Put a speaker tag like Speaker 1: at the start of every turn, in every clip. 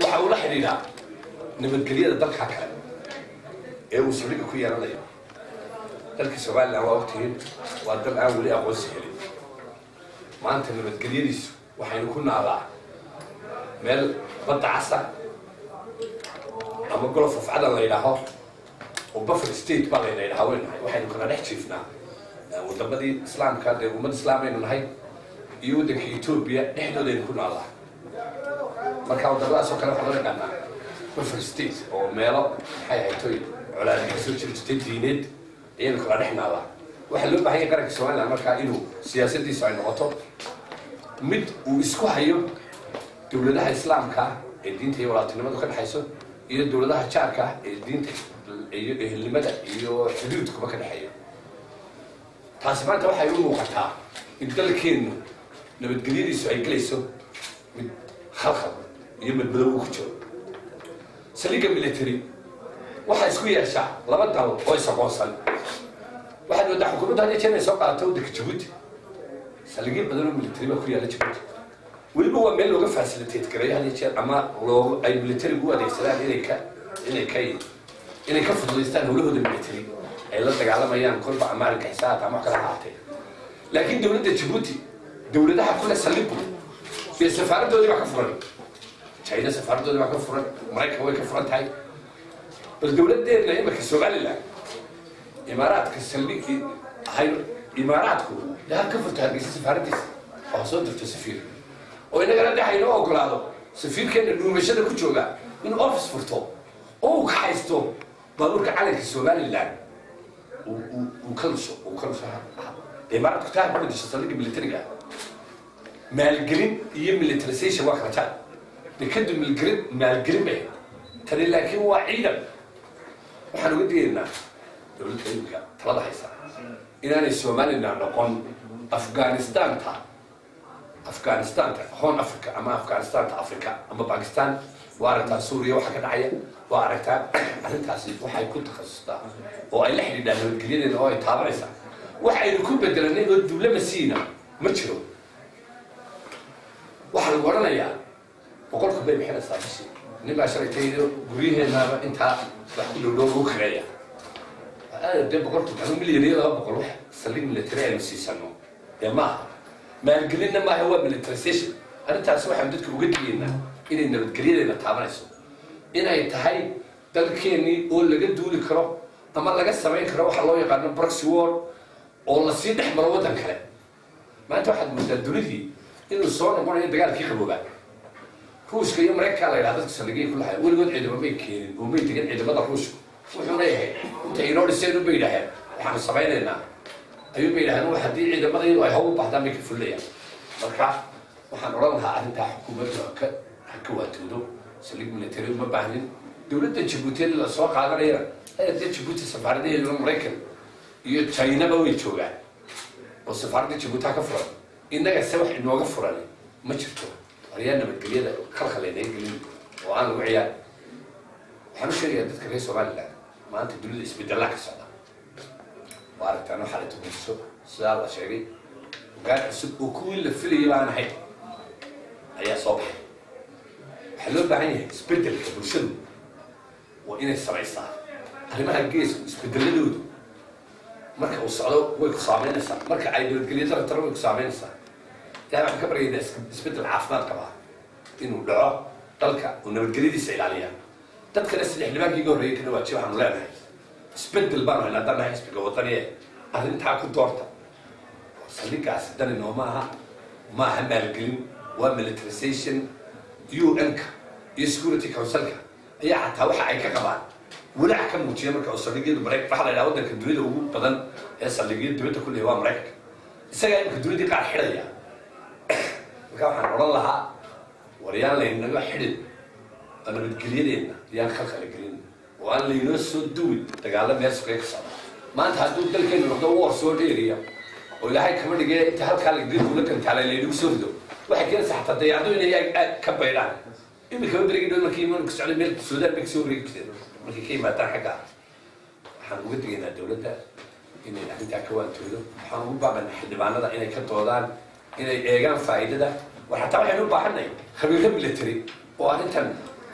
Speaker 1: وحاول حريرة نبتقليه ده دلك حكا uu saldhigga ku yeelanayo dalka Soomaaliland waa waqtigeed waa dal aan wali aqoonsi helin maanta nabadgelyadiisu waxaynu ku naalaa meel badda casa ama Gulf of Aden la yiraahdo oo buffer state baa la yiraahdaa waxaynu kala dhex jiifnaa waddamadii islaamka ee ummadda islaamiyadu nahay iyo waddanka Ethiopia dhexdooda ku naalaa marka waddadaas oo kale waxa laga yaqaanaa buffer state oo meelo maxay haytooy على السوشيال ستيدينيد إنه كلا نحن الله واحد لو بحكي قرك سؤال عن مركا إنه سياسة دي سعي نقطة مد وإسكو حيو دولتها إسلام كا الدين تي ولا تنمى دخل حيسو إذا دولتها شعب كا الدين اللي مدى إيو حدود كم كان حيو تحسبان تروح حيو وقتها يقدر كأنه لما تقولي سؤال كليسو خلخل يوم البلوغ كتشو سليقة ميليتري waxay isku yeeshaa laba dal oo isaqoonsan waxaad wada xukuumadda hadii jeena soo qaatay waddanka Djibouti saligii badan oo military ku yaala Djibouti waliba waa meel looga facilitate gareeyay hadii jeer ama loo ay military u adeegsadaan inay ka fududeystaan howlahooda military ay la dagaalamayaan kolba Amerika xisaab ama kala haatay laakiin dawladda Djibouti dawladaha kula salibu fi safaaradooda wax ka furan China safaaradooda wax ka furan Mareykanka way ka furan tahay بس دولة ديرنا إما كسوماليلاند إمارات كسليكي هاي إماراتكم ده كفرت هذه السفارة أو صدر السفير وإنا قلنا ده حينو أقول هذا سفير كان إنه مشهد كتشوجا من أوفيس فرتو أو حيستو بقولك على كسوماليلاند وكلشو إمارات كتاع برضه تسليكي ميليتريكا مالجرين يم ميليتريسيشن واقعة نكدم مالجرين مالجرين ترى لكن هو عيدا waxaan uga diirinaa dawladda imika talada haysa inaanay Soomaaliland noqon Afghanistan Horn Africa ama Afghanistan Africa ama Pakistan waarta Suuriya waxa ka dhacaya waa aragtaa arrintaasi waxay ku takhasustaa oo ay la xiriiraan nabadgelyada oo ay taabanaysaa waxaynu ku bedelanay oo dawlad masiina ma jiro waxa lagu oranayaa boqolku bay bixinaysaa bishii نبغى عشان تيجي قريه هنا أنت بحكي له لو خليا أنا ده بقولك أنا مليونير أنا بقول واحد سليم ملتري مسيسانو يا ما قلنا ما هو ملتريسيشن أنا تعرف واحد عندك وجد لينا إن القريه اللي تعبانيسو إن يتهاي دلكيني أول لقيت دولي كرو أما لقيت سبعين كرو حلوة يقارن بركسي وور والله سيد أحمر وطن كلام ما أنت واحد من الدولي إنه الصور نقول إنت قاعد كيف بقى روسك يوم ركع على هذا السلقي كل حاجة ولقد عندما بيكين وبيتقن عندما روسك وحنيه أنت ينور السير وبيده وحنا الصبيان لنا أيوب بيده هو حد عندما ضيق هو بعد ما يكفليه مركع وحنا رضها أنت حكومة حكومة تودو سلقي من التريم ما بعدين دولة جيبوتي الأسواق على غيرها هي جيبوتي سفاردية الأمريكان يتشاينا بوي شوجع والسفاردية جيبوتها كفر إنك السبح إنه غفر عليه ما شفته ريانا بالقليلة خلينا يقولون وأنا وعيال وحنا شرية تذكر هي Soomaaliland ما أنت تقول لي اسمي دلعك السعودة وعرفت أنا حالته من السوق سؤال شعري وقال السوق وكل فيلي أنا حي هي صبح حلو بعينه سبدل كبرشل وإن السبع ساعة أنا ما هالجيس سبدل لود مركب وصلوا ويكسامين ساعة مركب عيد القليلة ترى ويكسامين ساعة يعني كبر إذا سبت العافمات كمان إنه دعاء طلقة ونبتدي يسأل عليها تذكر السلاح اللي باقي يقول ريك نواتشي وحنا لا سبت البر هنا ده نحس بالوطنية أهل أنت عاكل دورته صديق عسدان إنه ما هم الجلين وميليتريسيشن يو إنك يسكورتي كونسلك هي حتى واحد عيك كمان ولا حكم وتشي مركز الصديقين بريك بحال إلى ودك الدنيا وجود بدن هي الصديقين دبته كله هو مريك السجاير الدنيا دي قاعد حرية waxaan oran lahaa wariyaan leeynaga xidid ana midgeliyadeenna yaan khalkhal gelin oo aan leeyno soo duwid dagaal mees ka socda maanta hadduu dalkeenu noqdo war soo dheeriya oo ilaahay kama dhigay inta halka la gudbo la kan taala leeynu soo rido waxa keen saxta dayacdo inay ka baydaan imika bariga dad markii iman ku socday meel Suudaan big soo reegtay markii ka yimaadaan xagga waxaan uga digaynaa dawladda inay arrinta ka waantoodo waxaan ugu baahan xildhibaanada inay ka doodaan inay eegaan faa'iidada وحتى waxaan u baahanay khabiir military oo arintan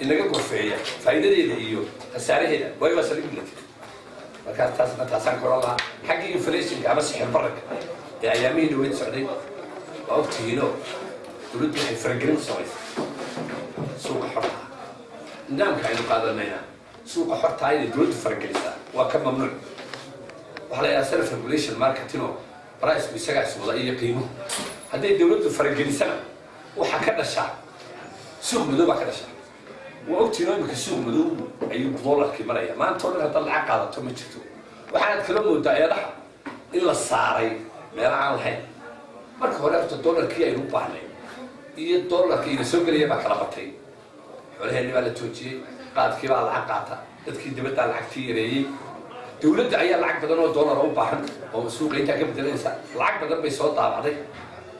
Speaker 1: inaga gorfeeya faa'iidadeeda iyo khasaaraheeda way waa saliid military markaas taasaan kor lahaa xaggii inflationka ama sixir bararka ee ayaamihii dhaweyd socday waa ogtihiinoo dowladdu waxay faragelin ku samaysay suuqa xorta nidaamka aynu qaadanayna suuqa xorta inay dowladdu faragelisaa waa ka mamnuuc waxaa la yidhaha self regulation marketing oo priceku isagaa iswada iyo qiimuhu hadday dowladdu faragelisana waxaa ka dhashaa suuq madow baa ka dhashaa waa ogtihiinoo iminka suuq madow ayuu doolarkii maraya maanta oo dhan haddaad lacag qaadato ma jirto waxaanaad kala moodaa eedaha in la saaray meel aan lahayn marka hore horta doolarkii aynu u baahnay iyo doolarkii ina soo gelaya baa kala batay xoolaheenni baa la joojiyey qaadkii baa lacag qaata dadkii dibaddaa lacagtii yareeyey dowladda ayaa lacag badan oo doolar u baahan oo suuqa intaa ka bedelanaysa lacag badan bay soo daabacday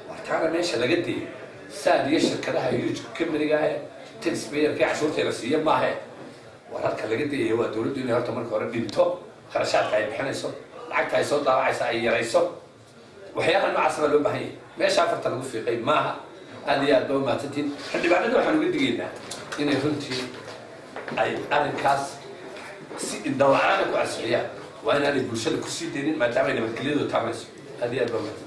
Speaker 1: wartaana meesha laga deeyay saad iyo shirkadaha huge companiga ah taxpayerkii cashuurteeda siiya maahe war halka laga deeyay waa dowladdu inay horta marka hore dhinto kharashaadka ay bixinayso lacagta ay soo daabacaysa ay yarayso waxyaalaha noocaas baa loo baahan yahay meesha afarta lagu fiiqay maaha aad iyo aad baa umaatantiin xildhibaanada waxaan uga digaynaa inay runtii ay arrinkaas si indhala-aana ku casixiyaan waa inaanay bulshada kusii deynin maadaama ay nabadgelyadu taamayso aad iyo aad baa umaatantiin